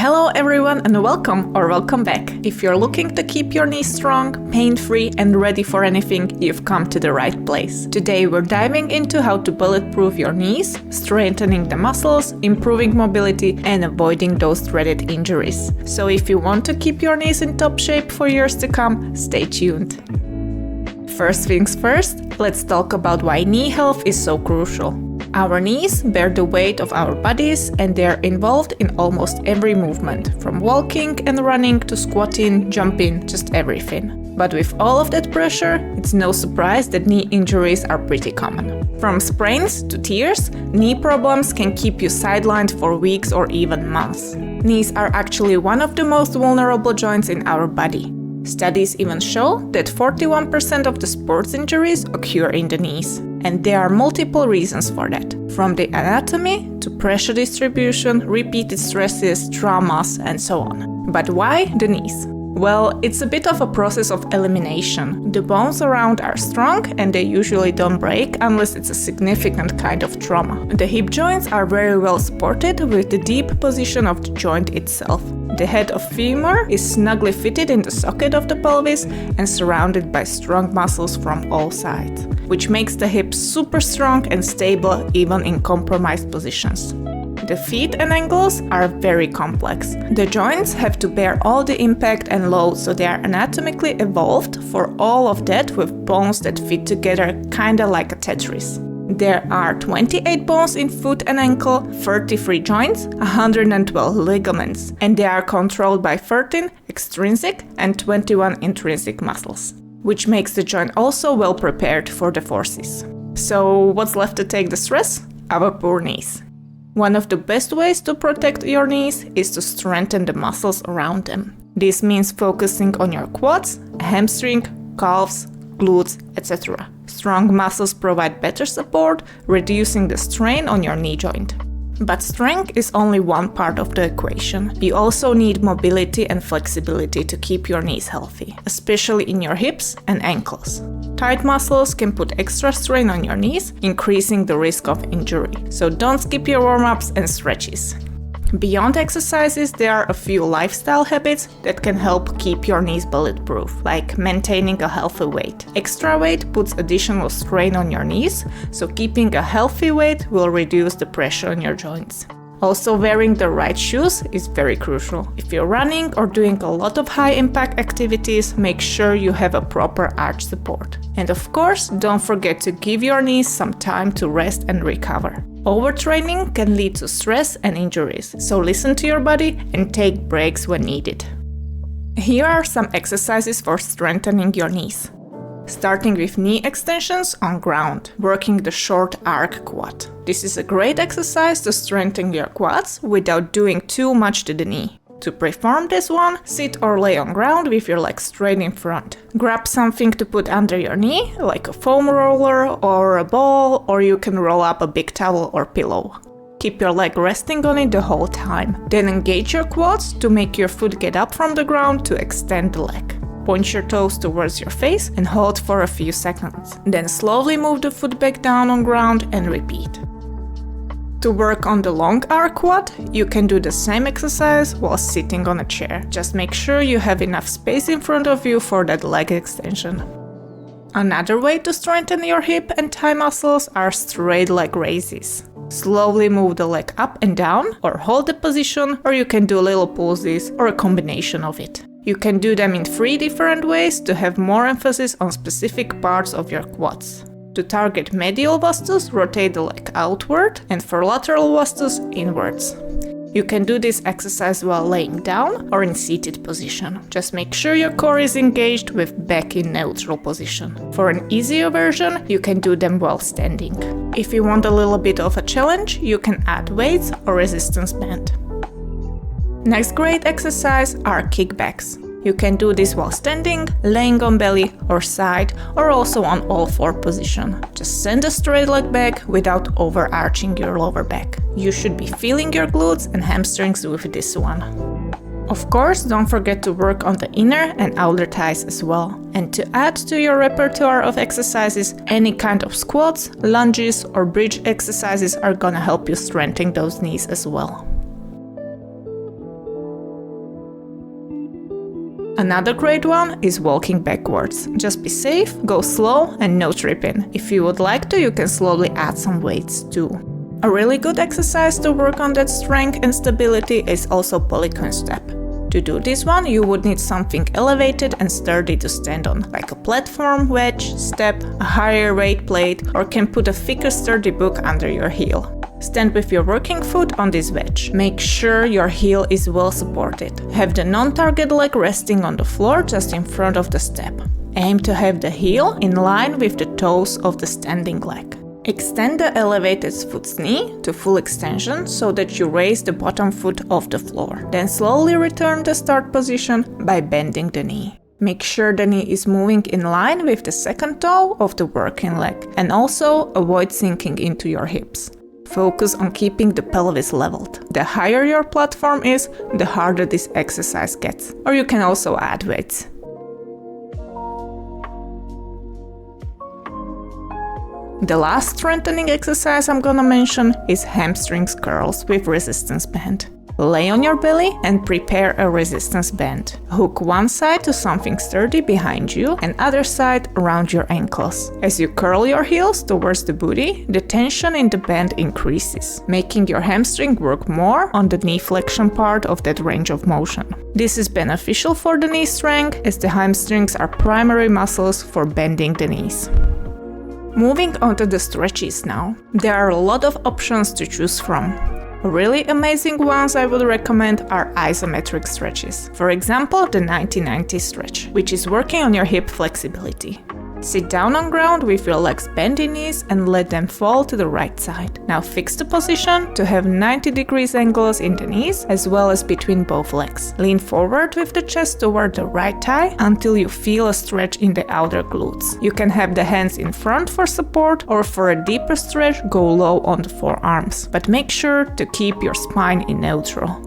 Hello everyone and welcome back. If you're looking to keep your knees strong, pain-free and ready for anything, you've come to the right place. Today we're diving into how to bulletproof your knees, strengthening the muscles, improving mobility and avoiding those dreaded injuries. So if you want to keep your knees in top shape for years to come, stay tuned. First things first, let's talk about why knee health is so crucial. Our knees bear the weight of our bodies and they are involved in almost every movement, from walking and running to squatting, jumping, just everything. But with all of that pressure, it's no surprise that knee injuries are pretty common. From sprains to tears, knee problems can keep you sidelined for weeks or even months. Knees are actually one of the most vulnerable joints in our body. Studies even show that 41% of the sports injuries occur in the knees. And there are multiple reasons for that, from the anatomy to pressure distribution, repeated stresses, traumas, and so on. But why the knees? Well, it's a bit of a process of elimination. The bones around are strong and they usually don't break unless it's a significant kind of trauma. The hip joints are very well supported with the deep position of the joint itself. The head of femur is snugly fitted in the socket of the pelvis and surrounded by strong muscles from all sides, which makes the hips super strong and stable even in compromised positions. The feet and ankles are very complex. The joints have to bear all the impact and load, so they are anatomically evolved for all of that with bones that fit together kinda like a Tetris. There are 28 bones in foot and ankle, 33 joints, 112 ligaments, and they are controlled by 13 extrinsic and 21 intrinsic muscles, which makes the joint also well prepared for the forces. So what's left to take the stress? Our poor knees. One of the best ways to protect your knees is to strengthen the muscles around them. This means focusing on your quads, hamstring, calves, glutes, etc. Strong muscles provide better support, reducing the strain on your knee joint. But strength is only one part of the equation. You also need mobility and flexibility to keep your knees healthy, especially in your hips and ankles. Tight muscles can put extra strain on your knees, increasing the risk of injury. So don't skip your warm-ups and stretches. Beyond exercises, there are a few lifestyle habits that can help keep your knees bulletproof, like maintaining a healthy weight. Extra weight puts additional strain on your knees, so keeping a healthy weight will reduce the pressure on your joints. Also, wearing the right shoes is very crucial. If you're running or doing a lot of high-impact activities, make sure you have a proper arch support. And of course, don't forget to give your knees some time to rest and recover. Overtraining can lead to stress and injuries, so listen to your body and take breaks when needed. Here are some exercises for strengthening your knees. Starting with knee extensions on ground, working the short arc quad. This is a great exercise to strengthen your quads without doing too much to the knee. To perform this one, sit or lay on ground with your legs straight in front. Grab something to put under your knee, like a foam roller or a ball, or you can roll up a big towel or pillow. Keep your leg resting on it the whole time. Then engage your quads to make your foot get up from the ground to extend the leg. Point your toes towards your face and hold for a few seconds. Then slowly move the foot back down on ground and repeat. To work on the long arc quad, you can do the same exercise while sitting on a chair. Just make sure you have enough space in front of you for that leg extension. Another way to strengthen your hip and thigh muscles are straight leg raises. Slowly move the leg up and down, or hold the position, or you can do little pulses or a combination of it. You can do them in 3 different ways to have more emphasis on specific parts of your quads. To target medial vastus, rotate the leg outward, and for lateral vastus, inwards. You can do this exercise while laying down or in seated position. Just make sure your core is engaged with back in neutral position. For an easier version, you can do them while standing. If you want a little bit of a challenge, you can add weights or resistance band. Next great exercise are kickbacks. You can do this while standing, laying on belly or side, or also on all 4 position. Just send a straight leg back without overarching your lower back. You should be feeling your glutes and hamstrings with this one. Of course, don't forget to work on the inner and outer thighs as well. And to add to your repertoire of exercises, any kind of squats, lunges, or bridge exercises are gonna help you strengthen those knees as well. Another great one is walking backwards. Just be safe, go slow and no tripping. If you would like to, you can slowly add some weights too. A really good exercise to work on that strength and stability is also polygon step. To do this one, you would need something elevated and sturdy to stand on, like a platform, wedge, step, a higher weight plate, or can put a thicker sturdy book under your heel. Stand with your working foot on this wedge. Make sure your heel is well supported. Have the non-target leg resting on the floor just in front of the step. Aim to have the heel in line with the toes of the standing leg. Extend the elevated foot's knee to full extension so that you raise the bottom foot off the floor. Then slowly return to start position by bending the knee. Make sure the knee is moving in line with the second toe of the working leg and also avoid sinking into your hips. Focus on keeping the pelvis leveled. The higher your platform is, the harder this exercise gets. Or you can also add weights. The last strengthening exercise I'm gonna mention is hamstrings curls with resistance band. Lay on your belly and prepare a resistance band. Hook one side to something sturdy behind you and other side around your ankles. As you curl your heels towards the booty, the tension in the band increases, making your hamstring work more on the knee flexion part of that range of motion. This is beneficial for the knee strength as the hamstrings are primary muscles for bending the knees. Moving on to the stretches now. There are a lot of options to choose from. Really amazing ones I would recommend are isometric stretches. For example, the 90-90 stretch, which is working on your hip flexibility. Sit down on ground with your legs bent in knees and let them fall to the right side. Now fix the position to have 90 degrees angles in the knees as well as between both legs. Lean forward with the chest toward the right thigh until you feel a stretch in the outer glutes. You can have the hands in front for support or for a deeper stretch go low on the forearms, but make sure to keep your spine in neutral.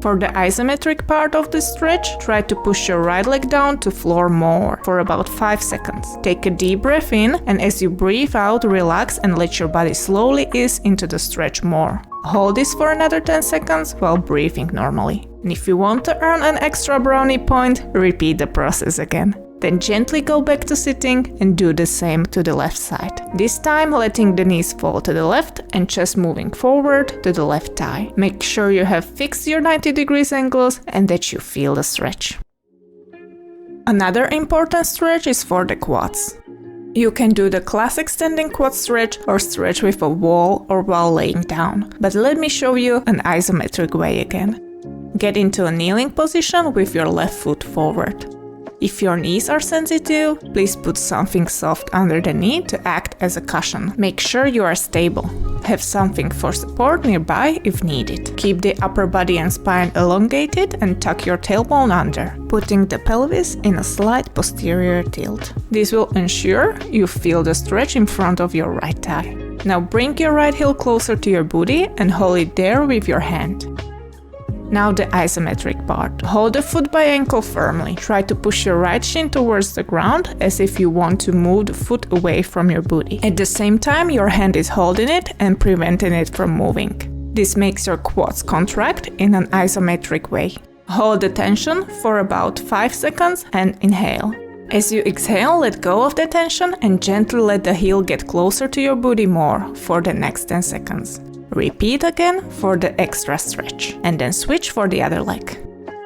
For the isometric part of the stretch, try to push your right leg down to floor more for about 5 seconds. Take a deep breath in and as you breathe out, relax and let your body slowly ease into the stretch more. Hold this for another 10 seconds while breathing normally. And if you want to earn an extra brownie point, repeat the process again. Then gently go back to sitting and do the same to the left side. This time letting the knees fall to the left and chest moving forward to the left thigh. Make sure you have fixed your 90 degrees angles and that you feel the stretch. Another important stretch is for the quads. You can do the classic standing quad stretch or stretch with a wall or while laying down. But let me show you an isometric way again. Get into a kneeling position with your left foot forward. If your knees are sensitive, please put something soft under the knee to act as a cushion. Make sure you are stable. Have something for support nearby if needed. Keep the upper body and spine elongated and tuck your tailbone under, putting the pelvis in a slight posterior tilt. This will ensure you feel the stretch in front of your right thigh. Now bring your right heel closer to your booty and hold it there with your hand. Now the isometric part. Hold the foot by ankle firmly. Try to push your right shin towards the ground as if you want to move the foot away from your booty. At the same time, your hand is holding it and preventing it from moving. This makes your quads contract in an isometric way. Hold the tension for about 5 seconds and inhale. As you exhale, let go of the tension and gently let the heel get closer to your booty more for the next 10 seconds. Repeat again for the extra stretch, and then switch for the other leg.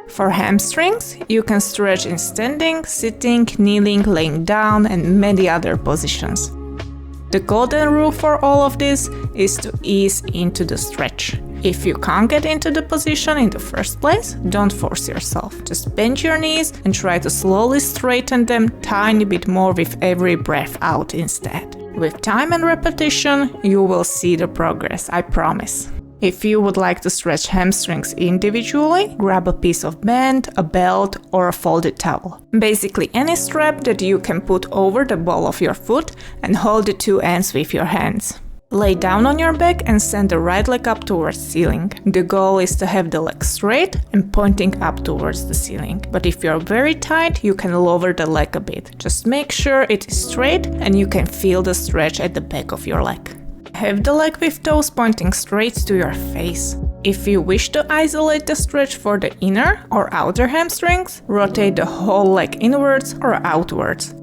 For hamstrings, you can stretch in standing, sitting, kneeling, laying down, and many other positions. The golden rule for all of this is to ease into the stretch. If you can't get into the position in the first place, don't force yourself. Just bend your knees and try to slowly straighten them tiny bit more with every breath out instead. With time and repetition, you will see the progress, I promise. If you would like to stretch hamstrings individually, grab a piece of band, a belt, or a folded towel. Basically any strap that you can put over the ball of your foot and hold the two ends with your hands. Lay down on your back and send the right leg up towards the ceiling. The goal is to have the leg straight and pointing up towards the ceiling. But if you're very tight, you can lower the leg a bit. Just make sure it is straight and you can feel the stretch at the back of your leg. Have the leg with toes pointing straight to your face. If you wish to isolate the stretch for the inner or outer hamstrings, rotate the whole leg inwards or outwards.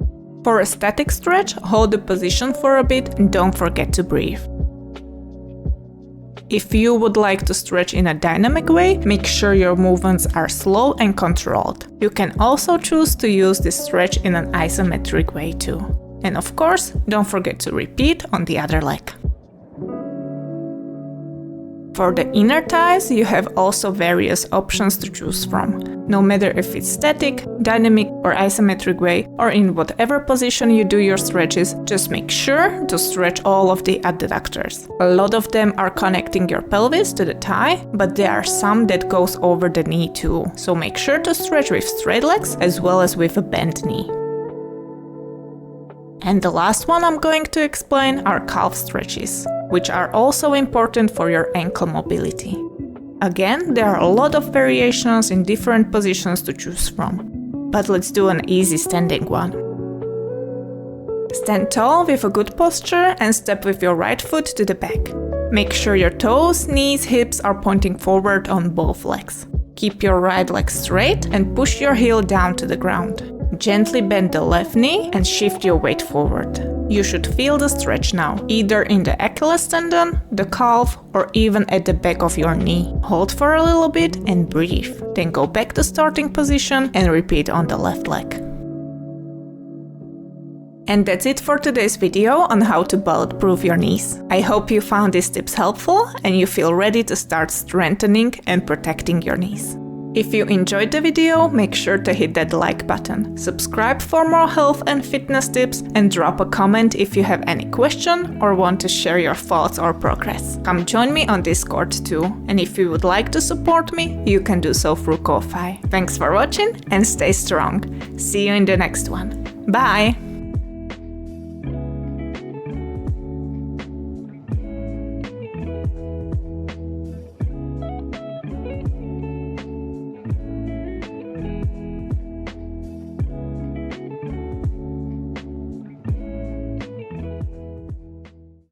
For a static stretch, hold the position for a bit and don't forget to breathe. If you would like to stretch in a dynamic way, make sure your movements are slow and controlled. You can also choose to use this stretch in an isometric way too. And of course, don't forget to repeat on the other leg. For the inner thighs, you have also various options to choose from. No matter if it's static, dynamic or isometric way, or in whatever position you do your stretches, just make sure to stretch all of the adductors. A lot of them are connecting your pelvis to the thigh, but there are some that goes over the knee too. So make sure to stretch with straight legs as well as with a bent knee. And the last one I'm going to explain are calf stretches, which are also important for your ankle mobility. Again, there are a lot of variations in different positions to choose from, but let's do an easy standing one. Stand tall with a good posture and step with your right foot to the back. Make sure your toes, knees, hips are pointing forward on both legs. Keep your right leg straight and push your heel down to the ground. Gently bend the left knee and shift your weight forward. You should feel the stretch now, either in the Achilles tendon, the calf, or even at the back of your knee. Hold for a little bit and breathe. Then go back to starting position and repeat on the left leg. And that's it for today's video on how to bulletproof your knees. I hope you found these tips helpful and you feel ready to start strengthening and protecting your knees. If you enjoyed the video, make sure to hit that like button, subscribe for more health and fitness tips, and drop a comment if you have any question or want to share your thoughts or progress. Come join me on Discord too, and if you would like to support me, you can do so through Ko-Fi. Thanks for watching and stay strong. See you in the next one. Bye!